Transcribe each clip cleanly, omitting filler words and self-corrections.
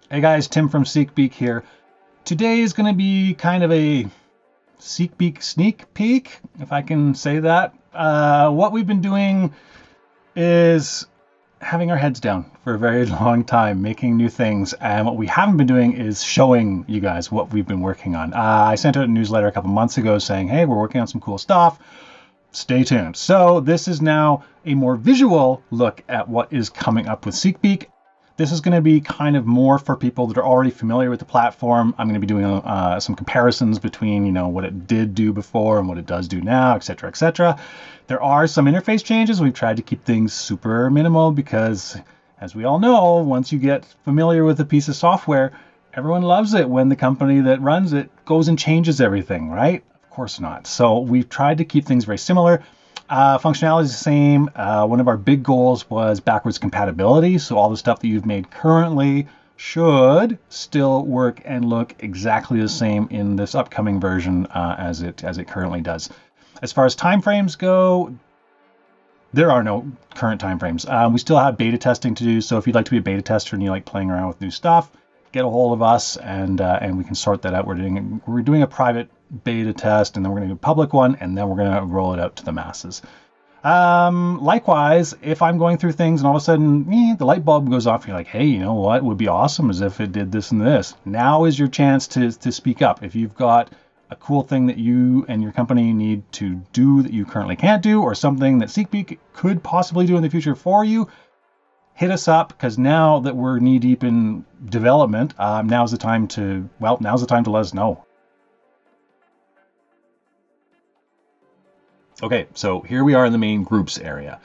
Hey guys, Tim from SeekBeak here. Today is going to be kind of a SeekBeak sneak peek, if I can say that. What we've been doing is having our heads down for a very long time, making new things. And what we haven't been doing is showing you guys what we've been working on. I sent out a newsletter a couple months ago saying, hey, we're working on some cool stuff. Stay tuned. So this is now a more visual look at what is coming up with SeekBeak. This is going to be kind of more for people that are already familiar with the platform. I'm going to be doing some comparisons between, what it did do before and what it does do now, etc., etc. There are some interface changes. We've tried to keep things super minimal because, as we all know, once you get familiar with a piece of software, everyone loves it when the company that runs it goes and changes everything, right? Of course not. So we've tried to keep things very similar. Functionality is the same. One of our big goals was backwards compatibility. So all the stuff that you've made currently should still work and look exactly the same in this upcoming version as it currently does. As far as timeframes go, there are no current timeframes. We still have beta testing to do. So if you'd like to be a beta tester and you like playing around with new stuff, get a hold of us and we can sort that out. We're doing a private beta test, and then we're going to do a public one, and then we're going to roll it out to the masses. Likewise, if I'm going through things and all of a sudden the light bulb goes off, you're like, hey, you know what would be awesome is if it did this and this. Now is your chance to speak up. If you've got a cool thing that you and your company need to do that you currently can't do, or something that SeekBeak could possibly do in the future for you, hit us up, because now that we're knee deep in development, now's the time to let us know. Okay, so here we are in the main groups area.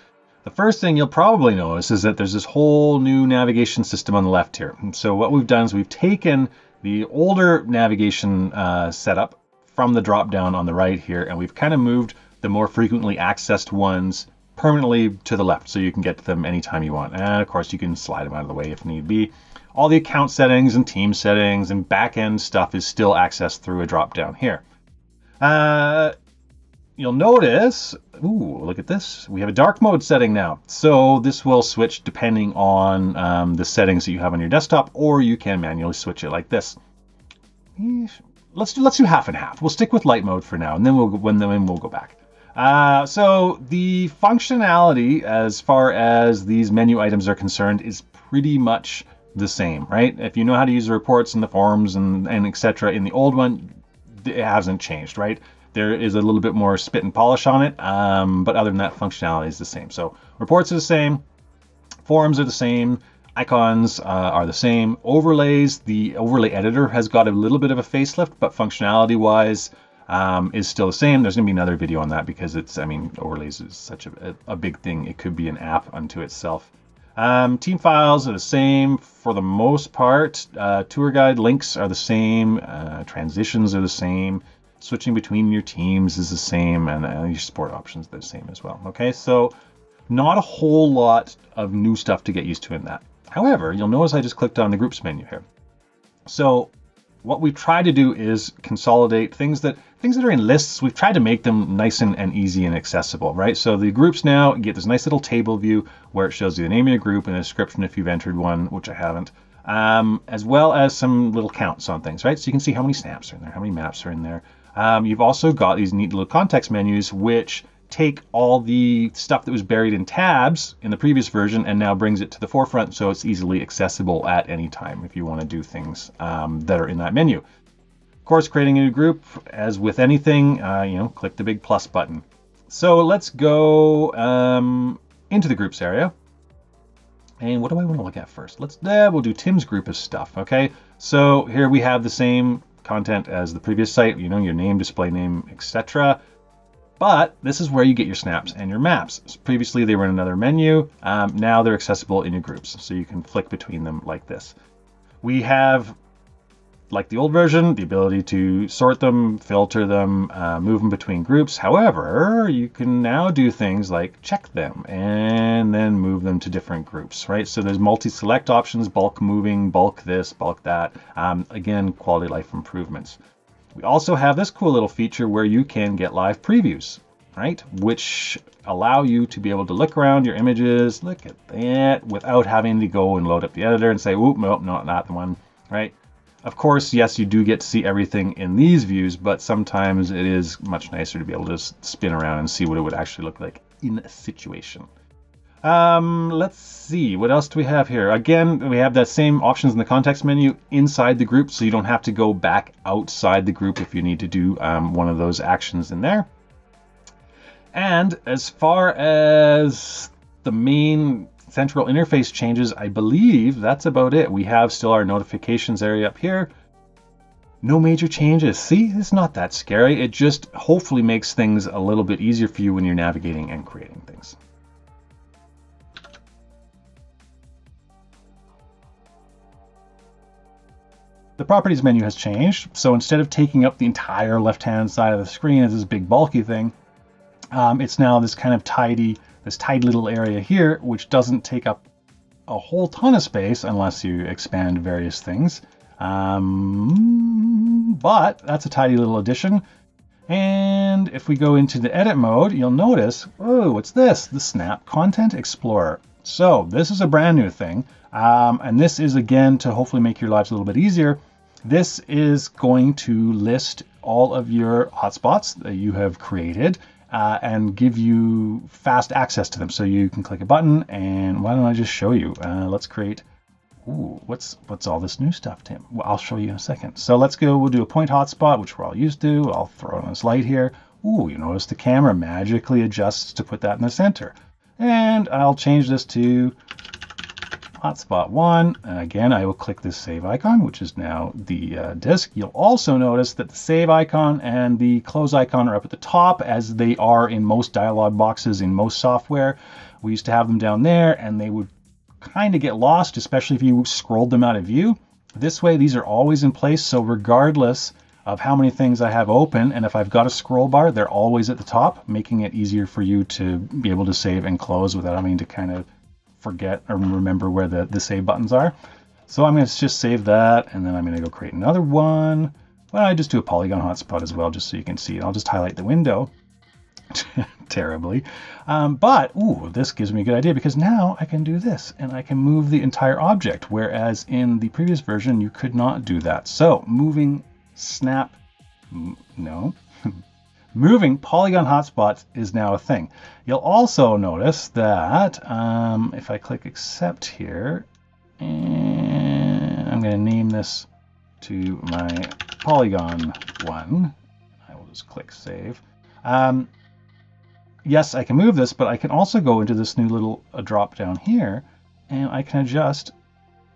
The first thing you'll probably notice is that there's this whole new navigation system on the left here. And so what we've done is we've taken the older navigation setup from the drop down on the right here, and we've kind of moved the more frequently accessed ones permanently to the left, so you can get to them anytime you want. And of course, you can slide them out of the way if need be. All the account settings and team settings and back-end stuff is still accessed through a drop down here. You'll notice, look at this. We have a dark mode setting now. So this will switch depending on the settings that you have on your desktop, or you can manually switch it like this. Let's do half and half. We'll stick with light mode for now, and then we'll go back. So the functionality as far as these menu items are concerned is pretty much the same, right? If you know how to use the reports and the forms and etc. in the old one, it hasn't changed, right? There is a little bit more spit and polish on it, but other than that, functionality is the same. So reports are the same, forms are the same, icons are the same. Overlays, the overlay editor has got a little bit of a facelift, but functionality-wise is still the same. There's going to be another video on that because overlays is such a big thing. It could be an app unto itself. Team files are the same for the most part. Tour guide links are the same. Transitions are the same. Switching between your teams is the same, and your support options are the same as well. Okay, so not a whole lot of new stuff to get used to in that. However, you'll notice I just clicked on the groups menu here. So what we've tried to do is consolidate things that are in lists. We've tried to make them nice and easy and accessible, right? So the groups now get this nice little table view where it shows you the name of your group and a description if you've entered one, which I haven't, as well as some little counts on things, right? So you can see how many snaps are in there, how many maps are in there. You've also got these neat little context menus, which take all the stuff that was buried in tabs in the previous version and now brings it to the forefront, so it's easily accessible at any time if you want to do things that are in that menu. Of course, creating a new group, as with anything, click the big plus button. So let's go into the groups area. And what do I want to look at first? We'll do Tim's group of stuff, okay? So here we have the same content as the previous site, your name, display name, etc. But this is where you get your snaps and your maps. So previously they were in another menu. Now they're accessible in your groups, so you can flick between them like this. We have, like the old version, the ability to sort them, filter them, move them between groups. However, you can now do things like check them and then move them to different groups, right? So there's multi-select options, bulk moving, bulk this, bulk that. Again, quality of life improvements. We also have this cool little feature where you can get live previews, right? Which allow you to be able to look around your images, look at that, without having to go and load up the editor and say, oop, nope, not that one. right? Of course, yes, you do get to see everything in these views, but sometimes it is much nicer to be able to spin around and see what it would actually look like in a situation. Let's see, what else do we have here? Again, we have that same options in the context menu inside the group, so you don't have to go back outside the group if you need to do one of those actions in there. And as far as the main central interface changes, I believe that's about it. We have still our notifications area up here. No major changes. See, it's not that scary. It just hopefully makes things a little bit easier for you when you're navigating and creating things. The properties menu has changed. So instead of taking up the entire left-hand side of the screen as this big bulky thing, it's now this kind of tidy little area here, which doesn't take up a whole ton of space unless you expand various things. But that's a tidy little addition. And if we go into the edit mode, you'll notice, oh, what's this? The Snap Content Explorer. So this is a brand new thing. And this is, again, to hopefully make your lives a little bit easier. This is going to list all of your hotspots that you have created and give you fast access to them. So you can click a button, and why don't I just show you? Let's create, ooh, what's all this new stuff, Tim? Well, I'll show you in a second. So let's go, we'll do a point hotspot, which we're all used to. I'll throw on this light here. Ooh, you notice the camera magically adjusts to put that in the center. And I'll change this to hotspot 1, and again I will click this save icon, which is now the disk. You'll also notice that the save icon and the close icon are up at the top, as they are in most dialog boxes in most software. We used to have them down there, and they would kind of get lost, especially if you scrolled them out of view. This way these are always in place, so regardless of how many things I have open, and if I've got a scroll bar, they're always at the top, making it easier for you to be able to save and close without having to kind of forget or remember where the save buttons are. So I'm going to just save that, and then I'm going to go create another one. Well, I just do a Polygon hotspot as well, just so you can see it. I'll just highlight the window terribly. But, ooh, this gives me a good idea, because now I can do this, and I can move the entire object, whereas in the previous version, you could not do that. So moving moving Polygon hotspots is now a thing. You'll also notice that if I click accept here, and I'm going to name this to my Polygon 1, I will just click save. Yes, I can move this, but I can also go into this new little drop down here, and I can adjust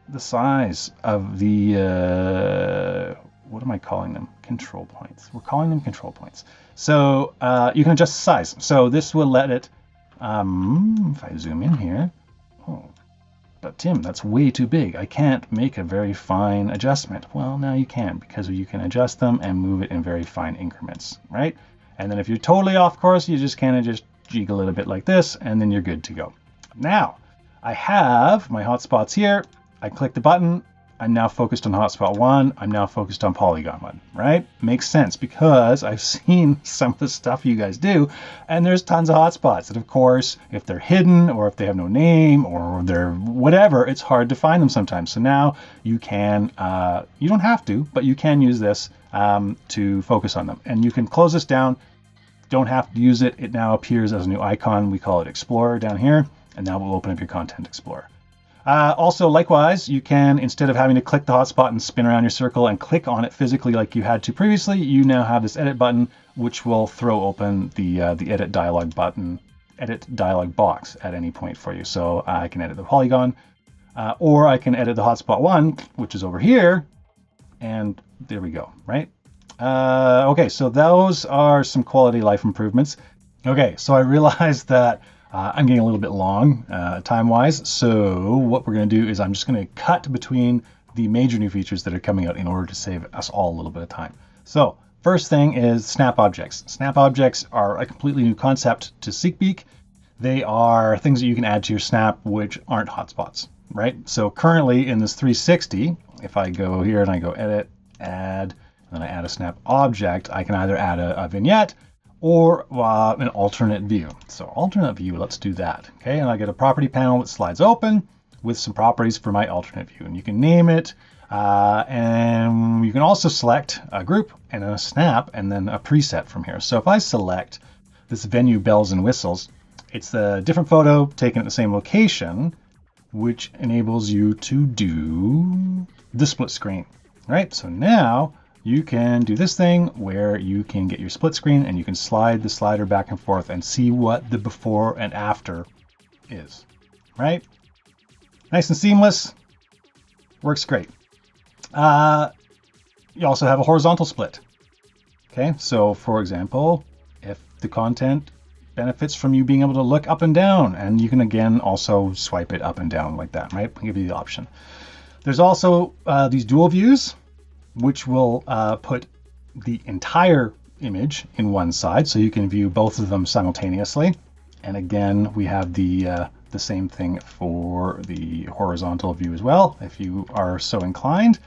the size of the what am I calling them? Control points. We're calling them control points. So you can adjust the size. So this will let it, if I zoom in here, oh, but Tim, that's way too big. I can't make a very fine adjustment. Well, now you can, because you can adjust them and move it in very fine increments, right? And then if you're totally off course, you just kind of just jiggle it a bit like this, and then you're good to go. Now, I have my hotspots here. I click the button. I'm now focused on hotspot 1. I'm now focused on Polygon 1, right? Makes sense, because I've seen some of the stuff you guys do, and there's tons of hotspots. And of course, if they're hidden, or if they have no name, or they're whatever, it's hard to find them sometimes. So now you can, you don't have to, but you can use this to focus on them. And you can close this down. Don't have to use it. It now appears as a new icon. We call it Explorer down here, and now we'll open up your Content Explorer. Also, likewise, you can, instead of having to click the hotspot and spin around your circle and click on it physically like you had to previously, you now have this edit button, which will throw open the edit dialog button, edit dialog box at any point for you. So I can edit the polygon, or I can edit the hotspot 1, which is over here, and there we go, right? Okay, so those are some quality of life improvements. Okay, so I realized that I'm getting a little bit long time-wise, so what we're going to do is I'm just going to cut between the major new features that are coming out in order to save us all a little bit of time. So first thing is Snap Objects. Snap Objects are a completely new concept to SeekBeak. They are things that you can add to your Snap which aren't hotspots, right? So currently in this 360, if I go here and I go Edit, Add, and then I add a Snap Object, I can either add a vignette or an alternate view. So alternate view, let's do that. Okay, and I get a property panel that slides open with some properties for my alternate view. And you can name it And you can also select a group and a snap and then a preset from here. So if I select this venue bells and whistles, it's a different photo taken at the same location, which enables you to do the split screen, right? So now you can do this thing where you can get your split screen and you can slide the slider back and forth and see what the before and after is, right? Nice and seamless, works great. You also have a horizontal split. Okay, so for example, if the content benefits from you being able to look up and down, and you can again also swipe it up and down like that, right? I'll give you the option. There's also these dual views, which will put the entire image in one side, so you can view both of them simultaneously. And again, we have the same thing for the horizontal view as well, if you are so inclined.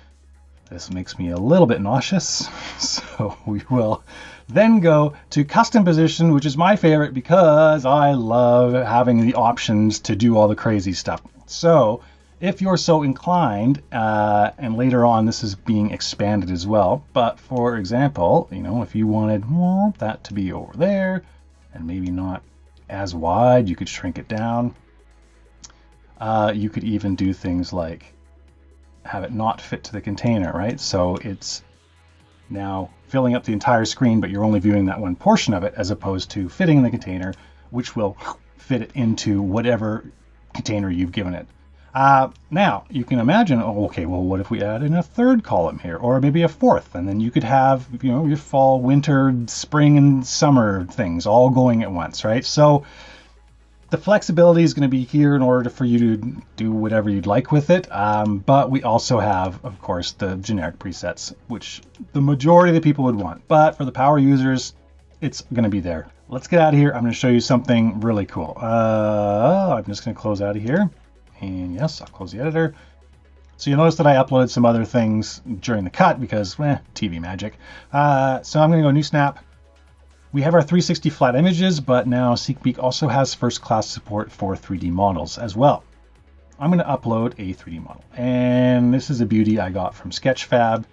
This makes me a little bit nauseous, so we will then go to custom position, which is my favorite because I love having the options to do all the crazy stuff. So if you're so inclined, and later on this is being expanded as well, but for example, if you wanted that to be over there and maybe not as wide, you could shrink it down. You could even do things like have it not fit to the container, right? So it's now filling up the entire screen, but you're only viewing that one portion of it as opposed to fitting in the container, which will fit it into whatever container you've given it. Now you can imagine, okay, well, what if we add in a third column here, or maybe a fourth, and then you could have, your fall, winter, spring, and summer things all going at once, right? So the flexibility is going to be here in order for you to do whatever you'd like with it. But we also have, of course, the generic presets, which the majority of the people would want. But for the power users, it's going to be there. Let's get out of here. I'm going to show you something really cool. I'm just going to close out of here. And yes, I'll close the editor. So you'll notice that I uploaded some other things during the cut because, TV magic. So I'm going to go new snap. We have our 360 flat images, but now SeekBeak also has first-class support for 3D models as well. I'm going to upload a 3D model. And this is a beauty I got from Sketchfab,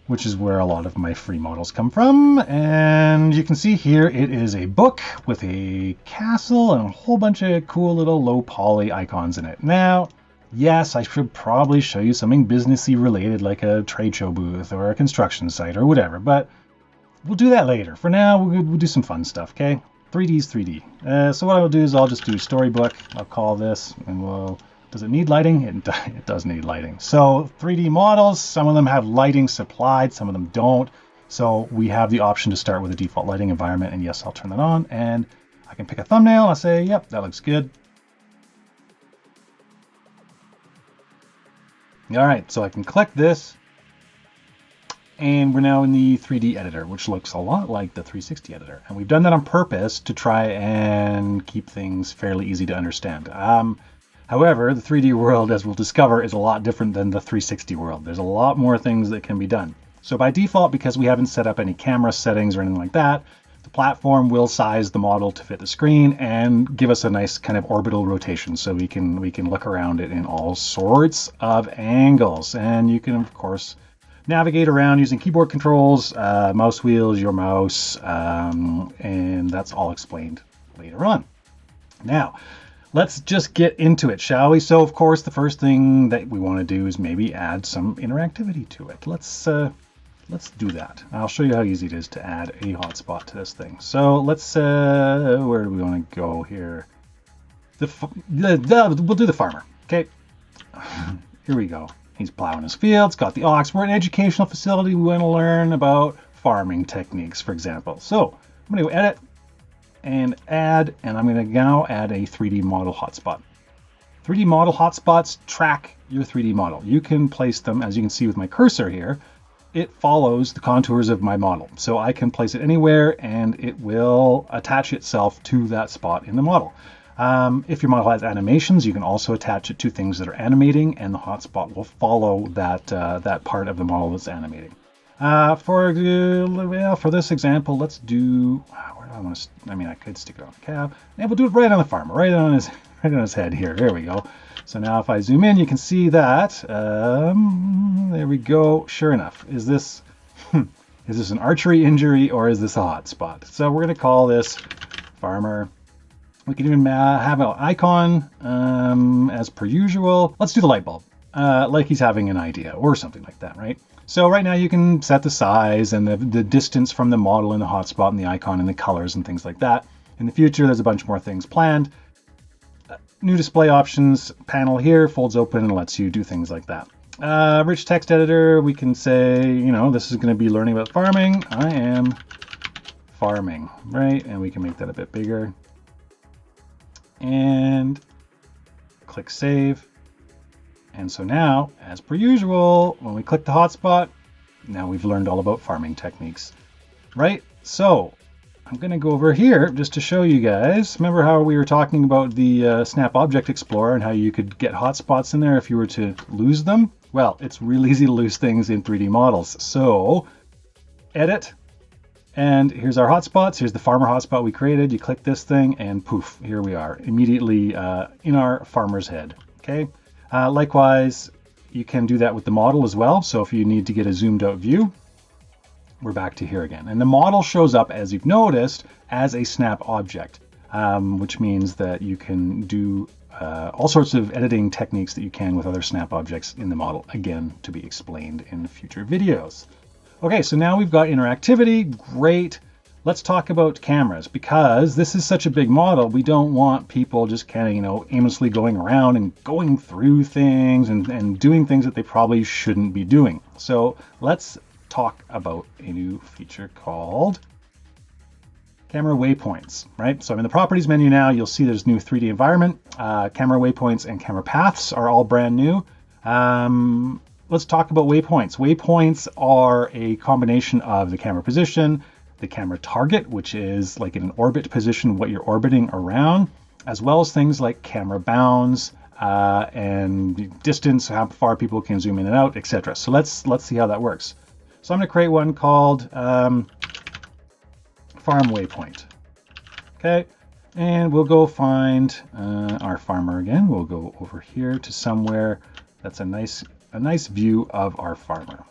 which is where a lot of my free models come from. And you can see here it is a book with a castle and a whole bunch of cool little low poly icons in it. Now, yes, I should probably show you something businessy related like a trade show booth or a construction site or whatever, but we'll do that later. For now, we'll do some fun stuff, okay? 3D's 3D. So what I'll do is I'll just do storybook. I'll call this, and does it need lighting? It does need lighting. So 3D models, some of them have lighting supplied, some of them don't. So we have the option to start with a default lighting environment, and yes, I'll turn that on, and I can pick a thumbnail. I'll say, yep, that looks good. All right, so I can click this. And we're now in the 3D editor, which looks a lot like the 360 editor. And we've done that on purpose to try and keep things fairly easy to understand. However, the 3D world, as we'll discover, is a lot different than the 360 world. There's a lot more things that can be done. So by default, because we haven't set up any camera settings or anything like that, the platform will size the model to fit the screen and give us a nice kind of orbital rotation so we can look around it in all sorts of angles. And you can, of course, navigate around using keyboard controls, mouse wheels, your mouse, and that's all explained later on. Now, let's just get into it, shall we? So, of course, the first thing that we want to do is maybe add some interactivity to it. Let's do that. I'll show you how easy it is to add a hotspot to this thing. So let's, where do we want to go here? We'll do the farmer, okay? Here we go. He's plowing his fields, got the ox. We're an educational facility. We want to learn about farming techniques, for example. So I'm going to go edit and add, and I'm going to now add a 3D model hotspot. 3D model hotspots track your 3D model. You can place them, as you can see with my cursor here, it follows the contours of my model. So I can place it anywhere and it will attach itself to that spot in the model. If your model has animations, you can also attach it to things that are animating, and the hotspot will follow that part of the model that's animating. For this example, let's do. Where do I want to? I could stick it on the cab. And we'll do it right on the farmer, right on his head here. There we go. So now if I zoom in, you can see that, there we go. Sure enough, is this an archery injury or is this a hotspot? So we're going to call this farmer. We can even have an icon as per usual. Let's do the light bulb, like he's having an idea or something like that, right? So right now you can set the size and the distance from the model and the hotspot and the icon and the colors and things like that. In the future, there's a bunch more things planned. New display options panel here folds open and lets you do things like that. Rich text editor, we can say, this is going to be learning about farming. I am farming, right? And we can make that a bit bigger. And click save. And so now, as per usual, when we click the hotspot, now we've learned all about farming techniques, right? So I'm going to go over here just to show you guys. Remember how we were talking about the Snap Object Explorer and how you could get hotspots in there if you were to lose them? Well, it's really easy to lose things in 3D models. So edit, and here's our hotspots. Here's the farmer hotspot we created. You click this thing and poof, here we are, immediately in our farmer's head, okay? Likewise, you can do that with the model as well. So if you need to get a zoomed out view, we're back to here again. And the model shows up, as you've noticed, as a snap object, which means that you can do all sorts of editing techniques that you can with other snap objects in the model, again, to be explained in future videos. Okay, so now we've got interactivity, great. Let's talk about cameras, because this is such a big model. We don't want people just kind of, aimlessly going around and going through things and doing things that they probably shouldn't be doing. So let's talk about a new feature called camera waypoints, right? So I'm in the properties menu now. You'll see there's new 3D environment. Camera waypoints and camera paths are all brand new. Let's talk about waypoints. Waypoints are a combination of the camera position, the camera target, which is like in an orbit position, what you're orbiting around, as well as things like camera bounds and distance, how far people can zoom in and out, etc. So let's see how that works. So I'm going to create one called farm waypoint. Okay, and we'll go find our farmer again. We'll go over here to somewhere that's a nice view of our farmer.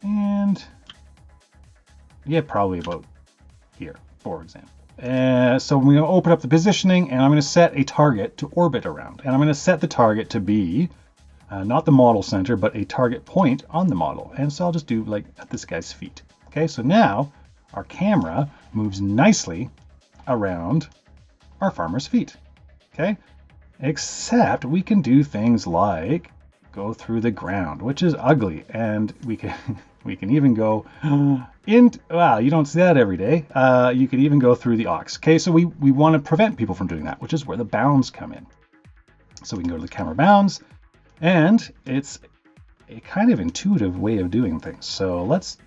And yeah, probably about here, for example. So I'm going to open up the positioning, and I'm going to set a target to orbit around. And I'm going to set the target to be not the model center, but a target point on the model. And so I'll just do like at this guy's feet. Okay, so now our camera moves nicely around our farmer's feet. Okay, except we can do things like go through the ground, which is ugly, and we can even go in. Wow, you don't see that every day. You could even go through the aux. Okay, so we want to prevent people from doing that, which is where the bounds come in. So we can go to the camera bounds. And it's a kind of intuitive way of doing things. So let's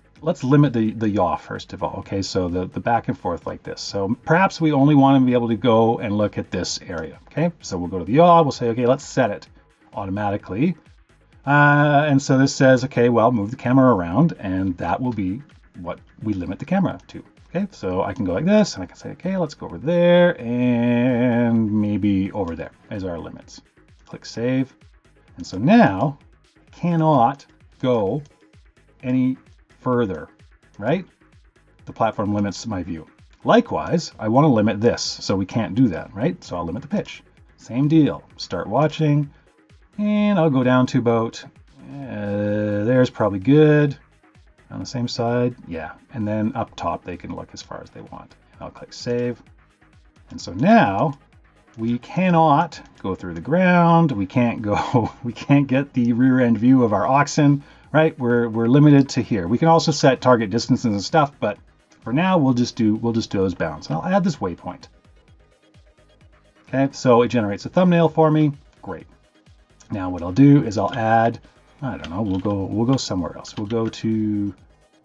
limit the yaw first of all. Okay, so the back and forth like this. So perhaps we only want to be able to go and look at this area. Okay, so we'll go to the yaw. We'll say, okay, let's set it automatically. And so this says, okay, well, move the camera around, and that will be what we limit the camera to. Okay, so I can go like this, and I can say, okay, let's go over there, and maybe over there as our limits. Click save. And so now I cannot go any further, right? The platform limits my view. Likewise, I want to limit this, so we can't do that, right? So I'll limit the pitch. Same deal. Start watching, and I'll go down to about, there's probably good. On the same side, yeah. And then up top, they can look as far as they want. And I'll click save. And so now we cannot go through the ground. We can't get the rear end view of our oxen, right? We're limited to here. We can also set target distances and stuff, but for now we'll just do those bounds. And I'll add this waypoint. Okay, so it generates a thumbnail for me. Great. Now what I'll do is I'll add, I don't know, we'll go somewhere else. We'll go to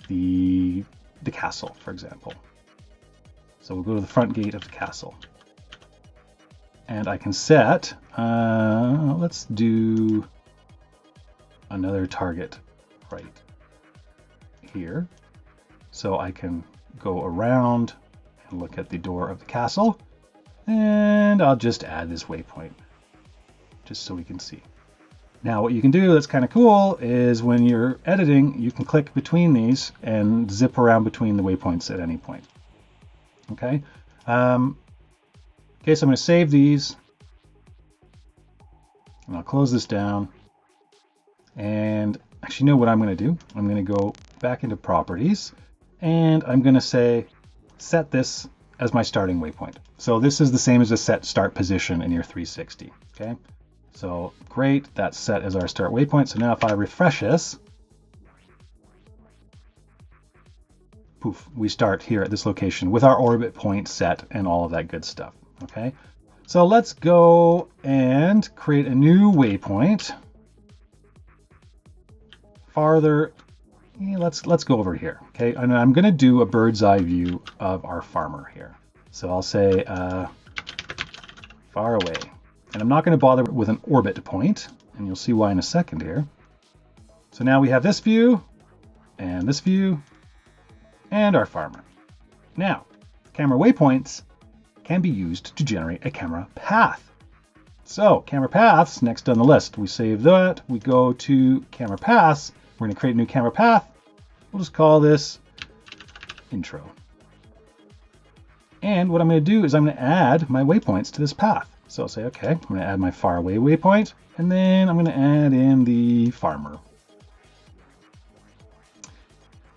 the castle, for example. So we'll go to the front gate of the castle. And I can set, let's do another target right here. So I can go around and look at the door of the castle. And I'll just add this waypoint just so we can see. Now what you can do that's kind of cool is when you're editing, you can click between these and zip around between the waypoints at any point. Okay, so I'm going to save these, and I'll close this down. And actually, you know what I'm going to do? I'm going to go back into properties, and I'm going to say set this as my starting waypoint. So this is the same as a set start position in your 360. Okay, so great, that's set as our start waypoint. So now if I refresh this, poof, we start here at this location with our orbit point set and all of that good stuff. Okay, so let's go and create a new waypoint. Farther, let's go over here. Okay, and I'm going to do a bird's eye view of our farmer here. So I'll say far away, and I'm not going to bother with an orbit point, and you'll see why in a second here. So now we have this view and our farmer. Now, camera waypoints can be used to generate a camera path. So camera paths, next on the list. We save that, we go to camera paths. We're going to create a new camera path. We'll just call this intro. And what I'm going to do is I'm going to add my waypoints to this path. So I'll say, okay, I'm going to add my far away waypoint, and then I'm going to add in the farmer.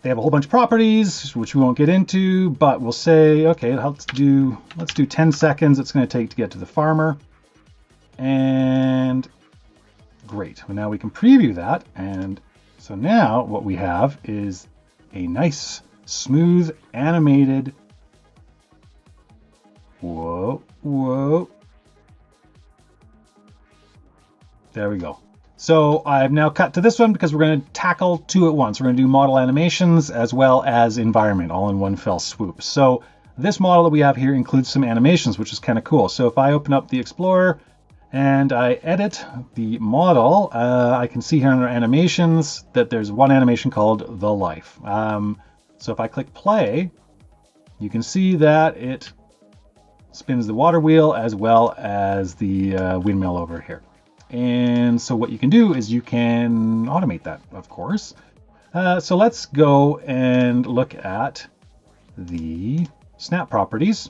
They have a whole bunch of properties, which we won't get into, but we'll say, okay, let's do 10 seconds it's going to take to get to the farmer. And great. Well, now we can preview that. And so now what we have is a nice, smooth, animated, whoa. There we go. So I've now cut to this one because we're going to tackle two at once. We're going to do model animations as well as environment all in one fell swoop. So this model that we have here includes some animations, which is kind of cool. So if I open up the Explorer and I edit the model, I can see here under animations that there's one animation called the life. So if I click play, you can see that it spins the water wheel as well as the windmill over here. And so what you can do is you can automate that, of course. So let's go and look at the snap properties.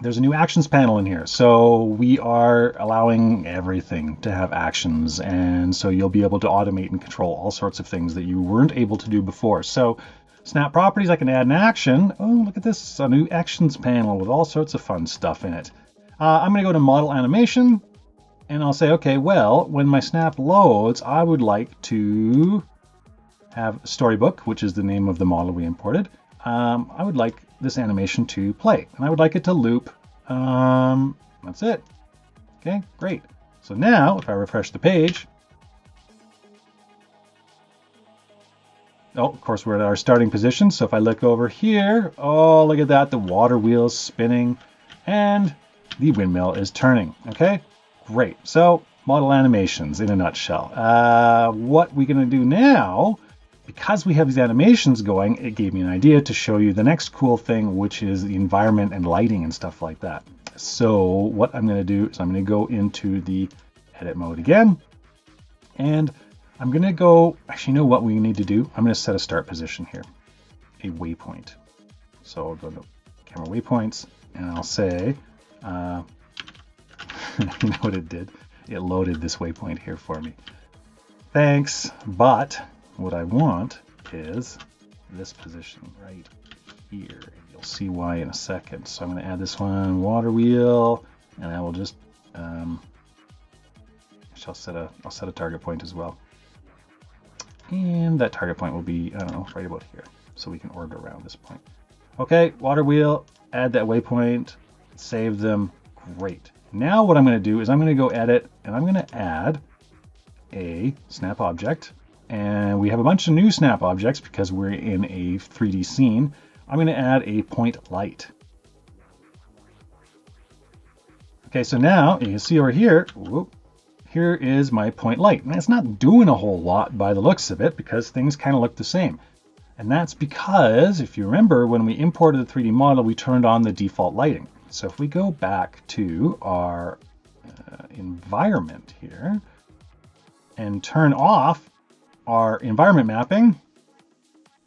There's a new actions panel in here. So we are allowing everything to have actions. And so you'll be able to automate and control all sorts of things that you weren't able to do before. So snap properties, I can add an action. Oh, look at this, a new actions panel with all sorts of fun stuff in it. I'm going to go to model animation. And I'll say, okay, well, when my snap loads, I would like to have Storybook, which is the name of the model we imported. I would like this animation to play, and I would like it to loop. That's it. Okay, great. So now, if I refresh the page, oh, of course, we're at our starting position. So if I look over here, oh, look at that, the water wheel's spinning, and the windmill is turning. Okay. Great. So model animations in a nutshell. What we're going to do now, because we have these animations going, it gave me an idea to show you the next cool thing, which is the environment and lighting and stuff like that. So what I'm going to do is I'm going to go into the edit mode again. And I'm going to go, actually, you know what we need to do? I'm going to set a start position here, a waypoint. So I'll go to camera waypoints and I'll say, you know what it did? It loaded this waypoint here for me. Thanks, but what I want is this position right here. And you'll see why in a second. So I'm going to add this one, water wheel, and I will just I'll set a target point as well. And that target point will be, I don't know, right about here. So we can orbit around this point. Okay, water wheel, add that waypoint, save them, great. Now what I'm going to do is I'm going to go edit and I'm going to add a snap object. And we have a bunch of new snap objects because we're in a 3D scene. I'm going to add a point light. Okay, so now you can see over here, whoop, here is my point light. And it's not doing a whole lot by the looks of it because things kind of look the same. And that's because, if you remember, when we imported the 3D model, we turned on the default lighting. So if we go back to our environment here and turn off our environment mapping.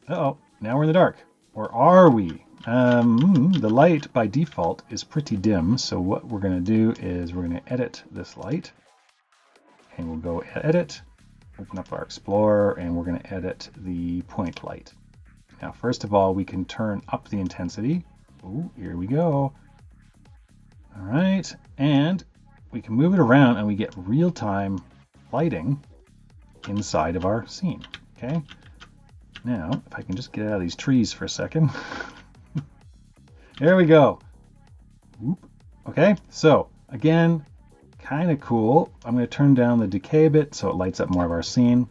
Uh-oh, now we're in the dark. Or are we? The light by default is pretty dim, so what we're going to do is we're going to edit this light. And we'll go edit, open up our Explorer, and we're going to edit the point light. Now, first of all, we can turn up the intensity. Ooh, here we go. All right, and we can move it around and we get real-time lighting inside of our scene, okay? Now, if I can just get out of these trees for a second. There we go. Whoop. Okay, so again, kind of cool. I'm going to turn down the decay a bit so it lights up more of our scene.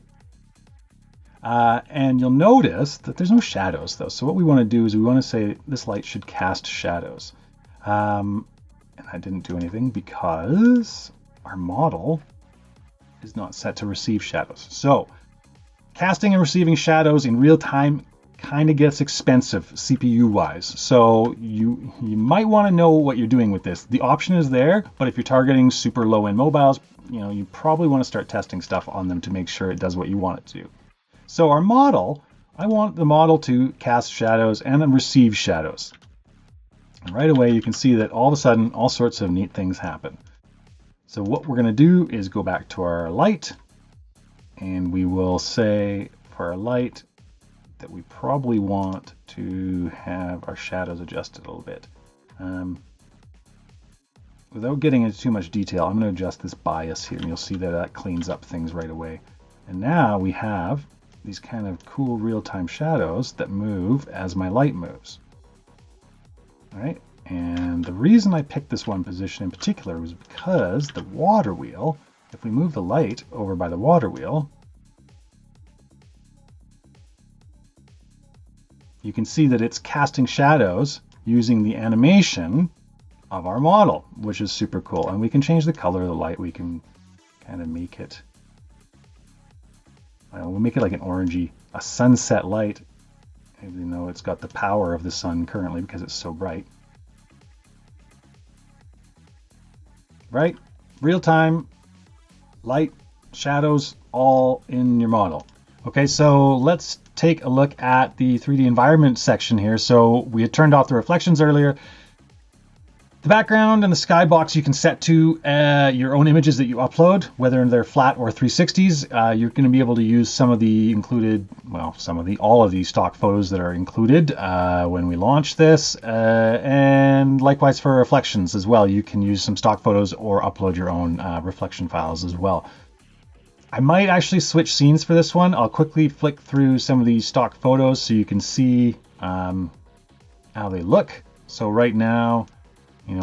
And you'll notice that there's no shadows though. So what we want to do is we want to say this light should cast shadows. And I didn't do anything because our model is not set to receive shadows. So casting and receiving shadows in real time kind of gets expensive CPU wise. So you might want to know what you're doing with this. The option is there, but if you're targeting super low end mobiles, you probably want to start testing stuff on them to make sure it does what you want it to. So our model, I want the model to cast shadows and then receive shadows. And right away you can see that all of a sudden all sorts of neat things happen. So what we're going to do is go back to our light, and we will say for our light that we probably want to have our shadows adjusted a little bit. Without getting into too much detail, I'm going to adjust this bias here, and you'll see that that cleans up things right away. And now we have these kind of cool real-time shadows that move as my light moves. All right, and the reason I picked this one position in particular was because the water wheel, if we move the light over by the water wheel, you can see that it's casting shadows using the animation of our model, which is super cool. And we can change the color of the light. We can kind of make it, we'll make it like an orangey, a sunset light, even though it's got the power of the sun currently because it's so bright. Right? Real time, light, shadows, all in your model. Okay, so let's take a look at the 3D environment section here. So we had turned off the reflections earlier. The background and the skybox you can set to your own images that you upload, whether they're flat or 360s. You're going to be able to use some of the included, well, all of the stock photos that are included when we launch this. And likewise for reflections as well. You can use some stock photos or upload your own reflection files as well. I might actually switch scenes for this one. I'll quickly flick through some of these stock photos so you can see how they look. So right now,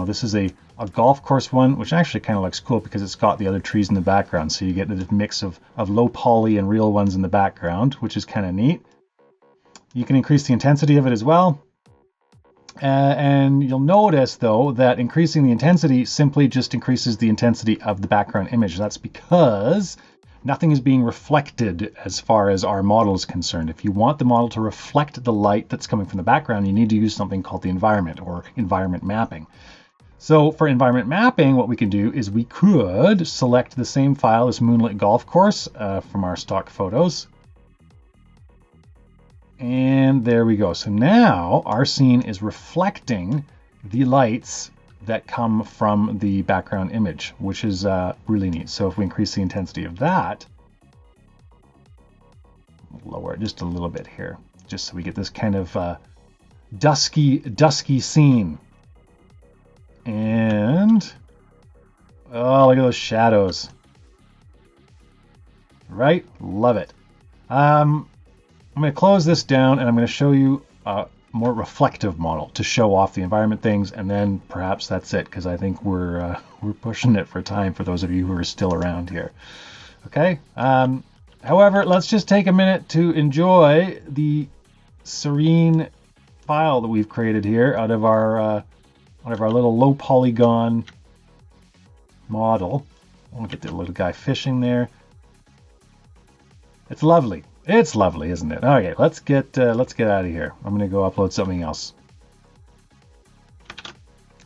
this is a golf course one, which actually kind of looks cool because it's got the other trees in the background. So you get this mix of low poly and real ones in the background, which is kind of neat. You can increase the intensity of it as well. And you'll notice, though, that increasing the intensity simply just increases the intensity of the background image. That's because nothing is being reflected as far as our model is concerned. If you want the model to reflect the light that's coming from the background, you need to use something called the environment or environment mapping. So for environment mapping, what we can do is we could select the same file as Moonlit Golf Course from our stock photos. And there we go. So now our scene is reflecting the lights that come from the background image, which is really neat. So if we increase the intensity of that, lower it just a little bit here, just so we get this kind of dusky scene. And oh, look at those shadows. Right? Love it. I'm going to close this down and I'm going to show you a more reflective model to show off the environment things, and then perhaps that's it, because I think we're pushing it for time for those of you who are still around here. Okay. However, let's just take a minute to enjoy the serene file that we've created here out of our little low polygon model. I want to get the little guy fishing there. It's lovely. It's lovely, isn't it? Okay, let's get out of here. I'm going to go upload something else.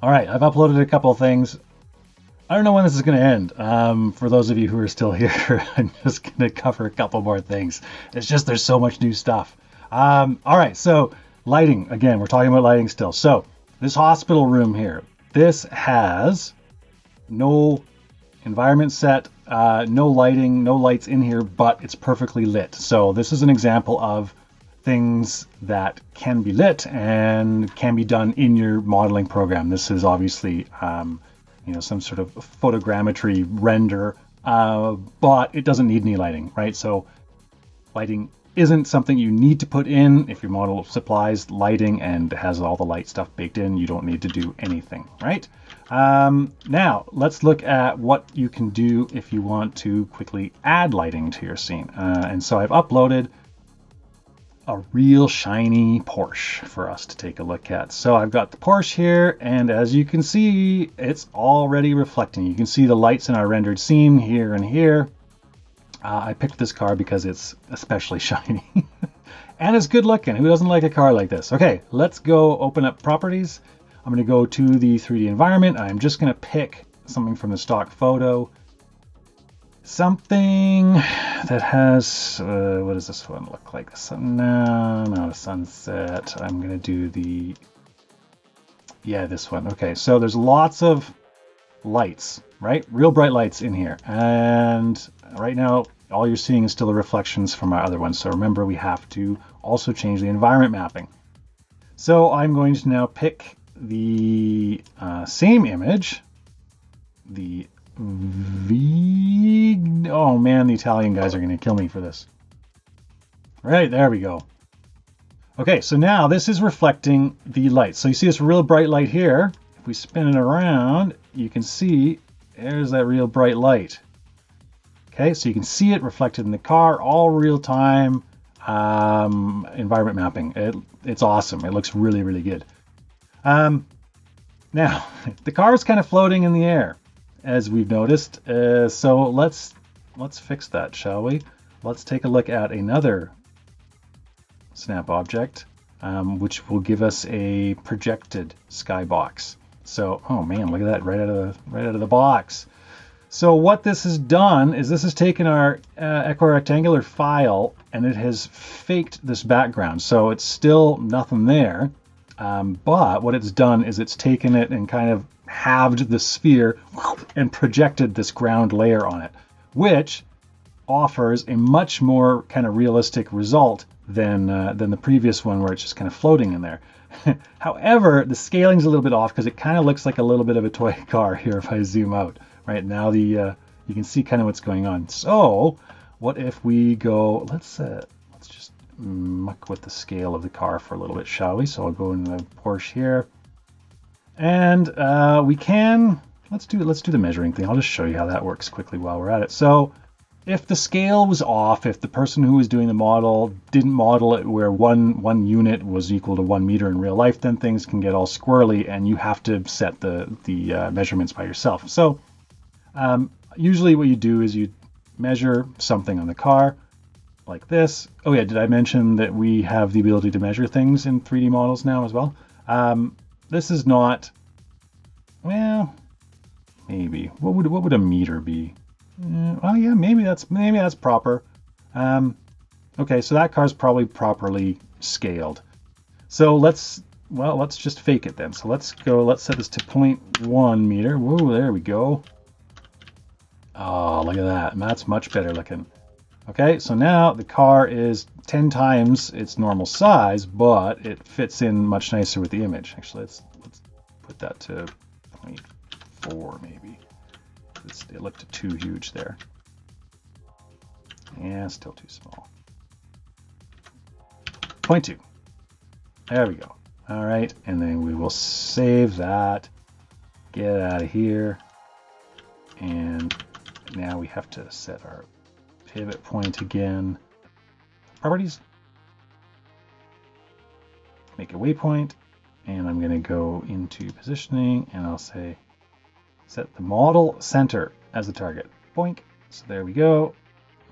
All right, I've uploaded a couple of things. I don't know when this is going to end. For those of you who are still here, I'm just going to cover a couple more things. It's just there's so much new stuff. All right, so lighting. Again, we're talking about lighting still. So this hospital room here, this has no environment set, no lighting, no lights in here, but it's perfectly lit. So this is an example of things that can be lit and can be done in your modeling program. This is obviously some sort of photogrammetry render, but it doesn't need any lighting, right? So lighting isn't something you need to put in. If your model supplies lighting and has all the light stuff baked in, you don't need to do anything, right? Now let's look at what you can do if you want to quickly add lighting to your scene. And so I've uploaded a real shiny Porsche for us to take a look at. So I've got the Porsche here, and as you can see, it's already reflecting. You can see the lights in our rendered scene here and here. I picked this car because it's especially shiny and it's good looking. Who doesn't like a car like this? Okay, let's go open up properties. I'm going to go to the 3D environment. I'm just going to pick something from the stock photo. Something that has, what does this one look like? No, not a sunset. I'm going to do this one. Okay, so there's lots of lights, right? Real bright lights in here. And right now, all you're seeing is still the reflections from our other ones. So remember, we have to also change the environment mapping. So I'm going to now pick the same image, oh man, the Italian guys are going to kill me for this. Right, there we go. Okay, so now this is reflecting the light. So you see this real bright light here. If we spin it around, you can see there's that real bright light. Okay, so you can see it reflected in the car, all real time environment mapping. It's awesome. It looks really, really good. Now, the car is kind of floating in the air, as we've noticed. So let's fix that, shall we? Let's take a look at another snap object, which will give us a projected skybox. So, oh man, look at that, right out of the box. So what this has done is this has taken our equirectangular file and it has faked this background. So it's still nothing there. But what it's done is it's taken it and kind of halved the sphere and projected this ground layer on it, which offers a much more kind of realistic result than the previous one where it's just kind of floating in there. However, the scaling's a little bit off because it kind of looks like a little bit of a toy car here if I zoom out. Right now, you can see kind of what's going on. So what if we go, let's just muck with the scale of the car for a little bit, shall we? So I'll go in the Porsche here, and let's do the measuring thing. I'll just show you how that works quickly while we're at it. So if the scale was off, if the person who was doing the model didn't model it where one unit was equal to 1 meter in real life, then things can get all squirrely and you have to set the measurements by yourself. So usually what you do is you measure something on the car like this. Oh yeah, did I mention that we have the ability to measure things in 3D models now as well? This is not, well, maybe. What would a meter be? Oh yeah, maybe that's proper. Okay, so that car's probably properly scaled. So let's just fake it then. So let's set this to 0.1 meter. Whoa, there we go. Oh, look at that. That's much better looking. Okay, so now the car is 10 times its normal size, but it fits in much nicer with the image. Actually, let's put that to 0.4 maybe. It looked too huge there. Yeah, still too small. 0.2. There we go. All right, and then we will save that. Get out of here. And now we have to set our pivot point again. Properties. Make a waypoint. And I'm going to go into positioning and I'll say set the model center as the target. Boink. So there we go.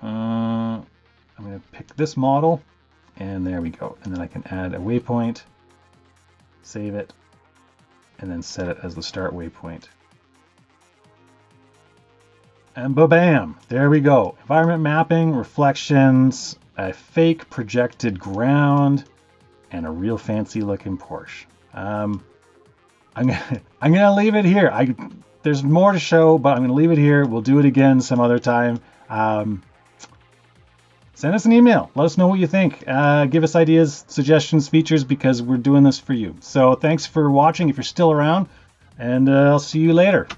I'm going to pick this model and there we go. And then I can add a waypoint, save it, and then set it as the start waypoint. And ba-bam, there we go. Environment mapping, reflections, a fake projected ground, and a real fancy looking Porsche. I'm gonna leave it here. There's more to show, but I'm gonna leave it here. We'll do it again some other time. Send us an email. Let us know what you think. Give us ideas, suggestions, features, because we're doing this for you. So thanks for watching if you're still around, and I'll see you later.